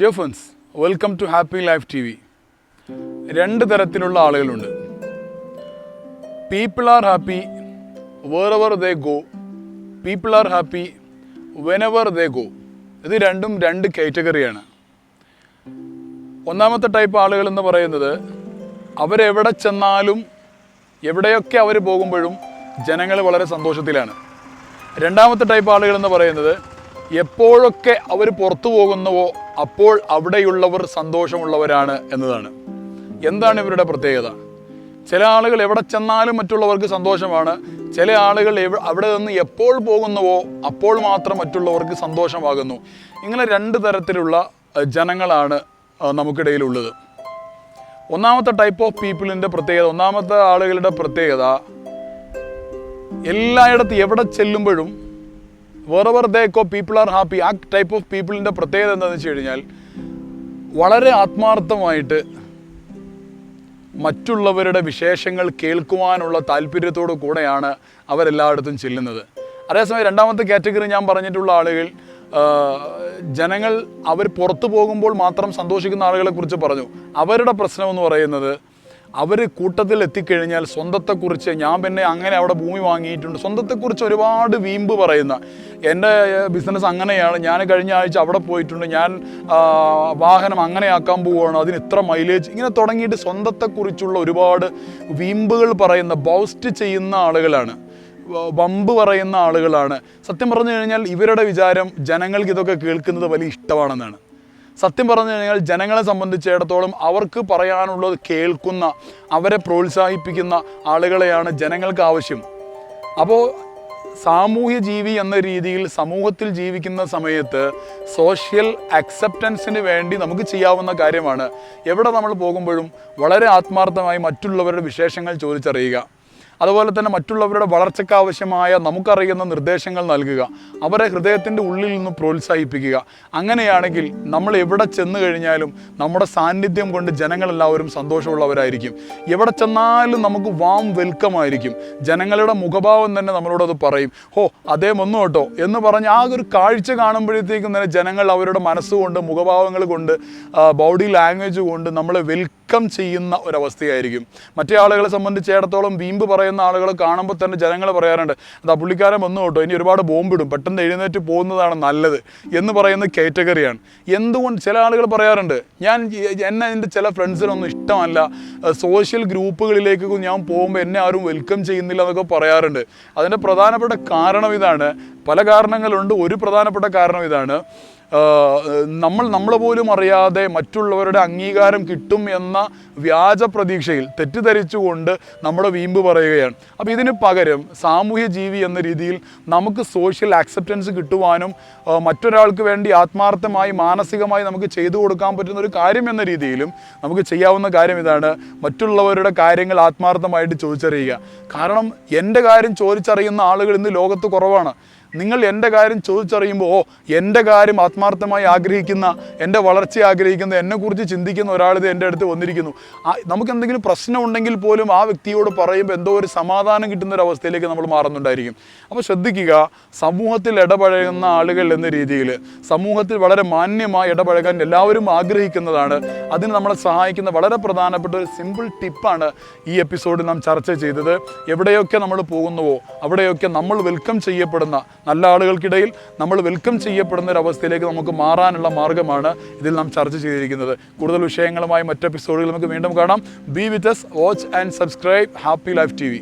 Dear friends, welcome to happy life T V. രണ്ട് തരത്തിലുള്ള ആളുകളുണ്ട്. People are happy wherever they go, people are happy whenever they go. ഇത് രണ്ടും രണ്ട് കാറ്റഗറിയാണ്. ഒന്നാമത്തെ ടൈപ്പ് ആളുകൾ എന്ന് പറയുന്നത് അവരെവിടെ ചെന്നാലും എവിടെയൊക്കെ അവർ പോകുമ്പോഴും ജനങ്ങൾ വളരെ സന്തോഷത്തിലാണ്. രണ്ടാമത്തെ ടൈപ്പ് ആളുകൾ എന്ന് പറയുന്നത് എപ്പോഴൊക്കെ അവർ പുറത്തു പോകുന്നുവോ അപ്പോൾ അവിടെയുള്ളവർ സന്തോഷമുള്ളവരാണ് എന്നതാണ്. എന്താണ് ഇവരുടെ പ്രത്യേകത? ചില ആളുകൾ എവിടെ ചെന്നാലും മറ്റുള്ളവർക്ക് സന്തോഷമാണ്. ചില ആളുകൾ അവിടെ നിന്ന് എപ്പോൾ പോകുന്നുവോ അപ്പോൾ മാത്രം മറ്റുള്ളവർക്ക് സന്തോഷമാകുന്നു. ഇങ്ങനെ രണ്ട് തരത്തിലുള്ള ജനങ്ങളാണ് നമുക്കിടയിലുള്ളത്. ഒന്നാമത്തെ ടൈപ്പ് ഓഫ് പീപ്പിളിൻ്റെ പ്രത്യേകത, ഒന്നാമത്തെ ആളുകളുടെ പ്രത്യേകത, എല്ലായിടത്തും എവിടെ ചെല്ലുമ്പോഴും wherever they go people are happy. ആ ടൈപ്പ് ഓഫ് പീപ്പിളിൻ്റെ പ്രത്യേകത എന്താണെന്ന് വെച്ച് കഴിഞ്ഞാൽ വളരെ ആത്മാർത്ഥമായിട്ട് മറ്റുള്ളവരുടെ വിശേഷങ്ങൾ കേൾക്കുവാനുള്ള താല്പര്യത്തോടു കൂടെയാണ് അവരെല്ലായിടത്തും ചെല്ലുന്നത്. അതേസമയം രണ്ടാമത്തെ കാറ്റഗറി ഞാൻ പറഞ്ഞിട്ടുള്ള ആളുകൾ, ജനങ്ങൾ അവർ പുറത്തു പോകുമ്പോൾ മാത്രം സന്തോഷിക്കുന്ന ആളുകളെക്കുറിച്ച് പറഞ്ഞു. അവരുടെ പ്രശ്നമെന്ന് പറയുന്നത് അവർ കൂട്ടത്തിൽ എത്തിക്കഴിഞ്ഞാൽ സ്വന്തത്തെക്കുറിച്ച്, ഞാൻ പിന്നെ അങ്ങനെ അവിടെ ഭൂമി വാങ്ങിയിട്ടുണ്ട്, സ്വന്തത്തെക്കുറിച്ച് ഒരുപാട് വീമ്പ് പറയുന്ന, എൻ്റെ ബിസിനസ് അങ്ങനെയാണ്, ഞാൻ കഴിഞ്ഞ ആഴ്ച അവിടെ പോയിട്ടുണ്ട്, ഞാൻ വാഹനം അങ്ങനെ ആക്കാൻ പോവുകയാണ്, അതിന് ഇത്ര മൈലേജ്, ഇങ്ങനെ തുടങ്ങിയിട്ട് സ്വന്തത്തെക്കുറിച്ചുള്ള ഒരുപാട് വീമ്പുകൾ പറയുന്ന, ബൗസ്റ്റ് ചെയ്യുന്ന ആളുകളാണ്, വമ്പ് പറയുന്ന ആളുകളാണ്. സത്യം പറഞ്ഞു കഴിഞ്ഞാൽ ഇവരുടെ വിചാരം ജനങ്ങൾക്ക് ഇതൊക്കെ കേൾക്കുന്നത് വലിയ ഇഷ്ടമാണെന്നാണ്. സത്യം പറഞ്ഞു കഴിഞ്ഞാൽ ജനങ്ങളെ സംബന്ധിച്ചിടത്തോളം അവർക്ക് പറയാനുള്ളത് കേൾക്കുന്ന, അവരെ പ്രോത്സാഹിപ്പിക്കുന്ന ആളുകളെയാണ് ജനങ്ങൾക്ക് ആവശ്യം. അപ്പോൾ സാമൂഹ്യ ജീവി എന്ന രീതിയിൽ സമൂഹത്തിൽ ജീവിക്കുന്ന സമയത്ത് സോഷ്യൽ അക്സെപ്റ്റൻസിന് വേണ്ടി നമുക്ക് ചെയ്യാവുന്ന കാര്യമാണ് എവിടെ നമ്മൾ പോകുമ്പോഴും വളരെ ആത്മാർത്ഥമായി മറ്റുള്ളവരുടെ വിശേഷങ്ങൾ ചോദിച്ചറിയുക. അതുപോലെ തന്നെ മറ്റുള്ളവരുടെ വളർച്ചയ്ക്കാവശ്യമായ നമുക്കറിയുന്ന നിർദ്ദേശങ്ങൾ നൽകുക, അവരെ ഹൃദയത്തിൻ്റെ ഉള്ളിൽ നിന്ന് പ്രോത്സാഹിപ്പിക്കുക. അങ്ങനെയാണെങ്കിൽ നമ്മൾ എവിടെ ചെന്ന് കഴിഞ്ഞാലും നമ്മുടെ സാന്നിധ്യം കൊണ്ട് ജനങ്ങളെല്ലാവരും സന്തോഷമുള്ളവരായിരിക്കും. എവിടെ ചെന്നാലും നമുക്ക് വാം വെൽക്കം ആയിരിക്കും. ജനങ്ങളുടെ മുഖഭാവം തന്നെ നമ്മളോടത് പറയും, ഹോ അതേ വന്നു കേട്ടോ എന്ന് പറഞ്ഞ് ആ ഒരു കാഴ്ച കാണുമ്പോഴത്തേക്കും തന്നെ ജനങ്ങൾ അവരുടെ മനസ്സുകൊണ്ട്, മുഖഭാവങ്ങൾ കൊണ്ട്, ബോഡി ലാംഗ്വേജ് കൊണ്ട് നമ്മളെ വെൽക്കം ചെയ്യുന്ന ഒരവസ്ഥയായിരിക്കും. മറ്റേ ആളുകളെ സംബന്ധിച്ചിടത്തോളം വീമ്പ് പറയുന്ന ആളുകളെ കാണുമ്പോൾ തന്നെ ജനങ്ങൾ പറയാറുണ്ട്, അതാ പുള്ളിക്കാരൻ വന്നു കേട്ടോ, ഇനി ഒരുപാട് ബോംബിടും, പെട്ടെന്ന് എഴുന്നേറ്റ് പോകുന്നതാണ് നല്ലത് എന്ന് പറയുന്ന കാറ്റഗറിയാണ്. എന്തുകൊണ്ട് ചില ആളുകൾ പറയാറുണ്ട്, എൻ്റെ ചില ഫ്രണ്ട്സിനൊന്നും ഇഷ്ടമല്ല, സോഷ്യൽ ഗ്രൂപ്പുകളിലേക്ക് ഞാൻ പോകുമ്പോൾ എന്നെ ആരും വെൽക്കം ചെയ്യുന്നില്ല എന്നൊക്കെ പറയാറുണ്ട്. അതിൻ്റെ പ്രധാനപ്പെട്ട കാരണം ഇതാണ്. പല കാരണങ്ങളുണ്ട്. ഒരു പ്രധാനപ്പെട്ട കാരണം ഇതാണ്, നമ്മൾ പോലും അറിയാതെ മറ്റുള്ളവരുടെ അംഗീകാരം കിട്ടും എന്ന വ്യാജ പ്രതീക്ഷയിൽ തെറ്റിദ്ധരിച്ചുകൊണ്ട് നമ്മുടെ വീമ്പ് പറയുകയാണ്. അപ്പോൾ ഇതിന് പകരം സാമൂഹ്യ ജീവി എന്ന രീതിയിൽ നമുക്ക് സോഷ്യൽ ആക്സെപ്റ്റൻസ് കിട്ടുവാനും മറ്റൊരാൾക്ക് വേണ്ടി ആത്മാർത്ഥമായി മാനസികമായി നമുക്ക് ചെയ്തു കൊടുക്കാൻ പറ്റുന്ന ഒരു കാര്യം എന്ന രീതിയിലും നമുക്ക് ചെയ്യാവുന്ന കാര്യം ഇതാണ്, മറ്റുള്ളവരുടെ കാര്യങ്ങൾ ആത്മാർത്ഥമായിട്ട് ചോദിച്ചറിയുക. കാരണം എൻ്റെ കാര്യം ചോദിച്ചറിയുന്ന ആളുകൾ ഇന്ന് ലോകത്ത് കുറവാണ്. നിങ്ങൾ എൻ്റെ കാര്യം ചോദിച്ചറിയുമ്പോൾ എൻ്റെ കാര്യം ആത്മാർത്ഥമായി ആഗ്രഹിക്കുന്ന, എൻ്റെ വളർച്ച ആഗ്രഹിക്കുന്ന, എന്നെക്കുറിച്ച് ചിന്തിക്കുന്ന ഒരാളിത് എൻ്റെ അടുത്ത് വന്നിരിക്കുന്നു. നമുക്ക് എന്തെങ്കിലും പ്രശ്നം ഉണ്ടെങ്കിൽ പോലും ആ വ്യക്തിയോട് പറയുമ്പോൾ എന്തോ ഒരു സമാധാനം കിട്ടുന്ന ഒരു അവസ്ഥയിലേക്ക് നമ്മൾ മാറുന്നുണ്ടായിരിക്കും. അപ്പോൾ ശ്രദ്ധിക്കുക, സമൂഹത്തിൽ ഇടപഴകുന്ന ആളുകൾ എന്ന രീതിയിൽ സമൂഹത്തിൽ വളരെ മാന്യമായി ഇടപഴകാൻ എല്ലാവരും ആഗ്രഹിക്കുന്നതാണ്. അതിന് നമ്മളെ സഹായിക്കുന്ന വളരെ പ്രധാനപ്പെട്ട ഒരു സിമ്പിൾ ടിപ്പാണ് ഈ എപ്പിസോഡിൽ നാം ചർച്ച ചെയ്തത്. എവിടെയൊക്കെ നമ്മൾ പോകുന്നുവോ അവിടെയൊക്കെ നമ്മൾ വെൽക്കം ചെയ്യപ്പെടുന്ന, നല്ല ആളുകൾക്കിടയിൽ നമ്മൾ വെൽക്കം ചെയ്യപ്പെടുന്ന ഒരു അവസ്ഥയിലേക്ക് നമുക്ക് മാറാനുള്ള മാർഗ്ഗമാണ് ഇതിൽ നാം ചർച്ച ചെയ്തിരിക്കുന്നത്. കൂടുതൽ വിഷയങ്ങളുമായി മറ്റ് എപ്പിസോഡുകൾ നമുക്ക് വീണ്ടും കാണാം. B with us, watch and subscribe happy life TV.